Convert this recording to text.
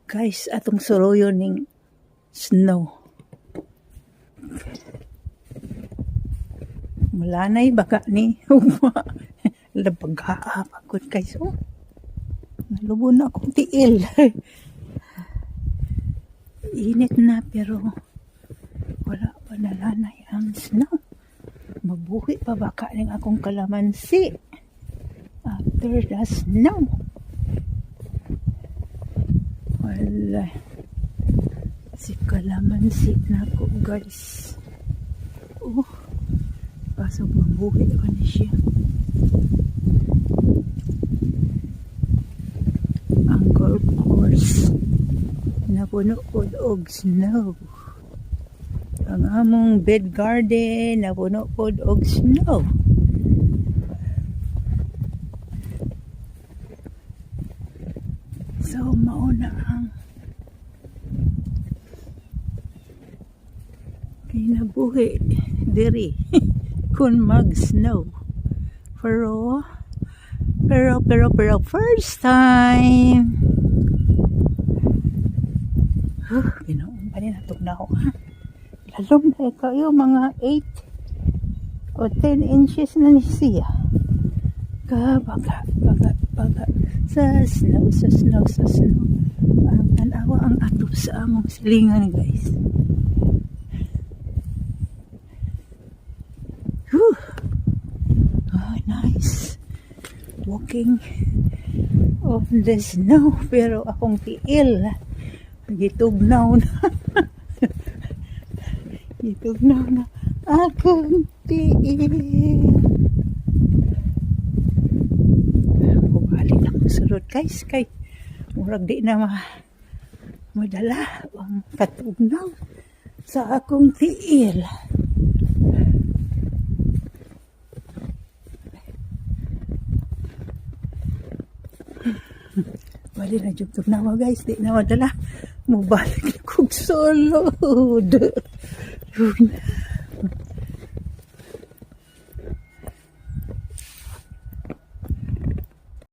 Guys, atong suruyo ning snow. Malanay baka ni labagha pagod guys. Oh. Nalubo na akong tiil. Init na pero wala pa nalanay ang snow. Mabuhi pa baka ning akong kalamansi after the snow. Wala. Si kalamansi na ko guys. Oh. Pasok mabuhi pa na siya. Ang golf course napuno pod og snow. Ang among bed garden napuno pod og snow. So mauna ang kinabuhi diri kun mag-snow. Pero first time. Ginoon pa rin natog na ako ha. Lalom na kayo mga 8 o 10 inches na ni siya. Baga sa snow. Ang tanawa ang ato sa among silingan guys. Whew. Oh, nice. Walking on the snow. Pero akong tiil. Gitugnaw na. Gitugnaw na. Akong tiil. Bumalik na ko sulod guys. Kay murag di na madala ang katugnaw sa akong tiil. Bali na jug tugnawa guys. Di na madala. Mubalik na kong sulod.